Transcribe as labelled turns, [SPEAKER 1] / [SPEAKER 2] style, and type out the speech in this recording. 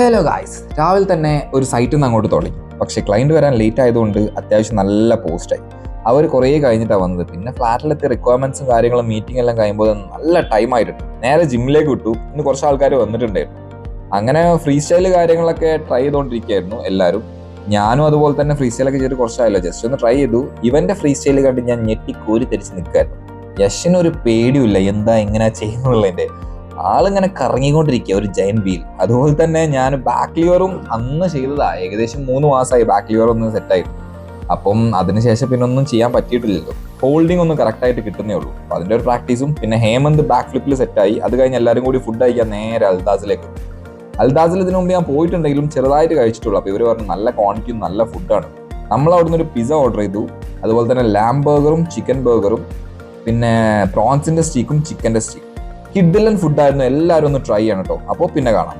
[SPEAKER 1] Hello guys, രാവിലെ തന്നെ ഒരു സൈറ്റിൽ നിന്ന് അങ്ങോട്ട് തുടങ്ങി. പക്ഷേ ക്ലയൻറ്റ് വരാൻ ലേറ്റ് ആയതുകൊണ്ട് അത്യാവശ്യം നല്ല പോസ്റ്റായി. അവർ കുറേ കഴിഞ്ഞിട്ടാണ് വന്നത്. പിന്നെ ഫ്ലാറ്റിലെത്തി റിക്വയർമെൻറ്റ്സും കാര്യങ്ങളും മീറ്റിംഗ് എല്ലാം കഴിയുമ്പോൾ നല്ല ടൈം ആയിട്ടുണ്ട്. നേരെ ജിമ്മിലേക്ക് വിട്ടു. ഇന്ന് കുറച്ച് ആൾക്കാർ വന്നിട്ടുണ്ടായിരുന്നു. അങ്ങനെ ഫ്രീ സ്റ്റൈൽ കാര്യങ്ങളൊക്കെ ട്രൈ ചെയ്തുകൊണ്ടിരിക്കുകയായിരുന്നു എല്ലാവരും. ഞാനും അതുപോലെ തന്നെ ഫ്രീ സ്റ്റൈലൊക്കെ ചെയ്തിട്ട് കുറച്ചായല്ലോ, ജസ്റ്റ് ഒന്ന് ട്രൈ ചെയ്തു. ഇവന്റെ ഫ്രീ സ്റ്റൈൽ കണ്ട് ഞാൻ ഞെട്ടി കോരി തിരിച്ച് നിൽക്കായിരുന്നു. യഷിനൊരു പേടിയില്ല എന്താ എങ്ങനെയാ ചെയ്യുന്നുള്ളതിന്റെ. ആളിങ്ങനെ കറങ്ങിക്കൊണ്ടിരിക്കുക, ഒരു ജയൻ വീൽ. അതുപോലെ തന്നെ ഞാൻ ബാക്ക് ലിവറും അന്ന് ചെയ്തതാ. ഏകദേശം 3 മാസമായി ബാക്ക് ലിവർ ഒന്ന് സെറ്റായി. അപ്പം അതിനുശേഷം പിന്നെ ഒന്നും ചെയ്യാൻ പറ്റിയിട്ടില്ലല്ലോ. ഹോൾഡിംഗ് ഒന്നും കറക്റ്റായിട്ട് കിട്ടുന്നേ ഉള്ളൂ. അപ്പം അതിൻ്റെ ഒരു പ്രാക്ടീസും. പിന്നെ ഹേമന്ത് ബാക്ക് ഫ്ലിപ്പിൽ സെറ്റായി. അത് കഴിഞ്ഞ് എല്ലാവരും കൂടി ഫുഡ് കഴിക്കാൻ നേരെ അൽദാസിലേക്ക്. അൽദാസിൽ ഇതിനു മുമ്പ് ഞാൻ പോയിട്ടുണ്ടെങ്കിലും ചെറുതായിട്ട് കഴിച്ചിട്ടുള്ളൂ. അപ്പോൾ ഇവർ പറഞ്ഞു നല്ല ക്വാണ്ടിറ്റിയും നല്ല ഫുഡാണ്. നമ്മൾ അവിടുന്ന് ഒരു പിസ്സ ഓർഡർ ചെയ്തു. അതുപോലെ തന്നെ ലാം ബർഗറും ചിക്കൻ ബർഗറും പിന്നെ പ്രോൺസിന്റെ സ്റ്റീക്കും ചിക്കൻ്റെ സ്റ്റീക്കും. കിഡിലൻ ഫുഡായിരുന്നു. എല്ലാവരും ഒന്ന് ട്രൈ ചെയ്യണം കേട്ടോ. അപ്പോൾ പിന്നെ കാണാം.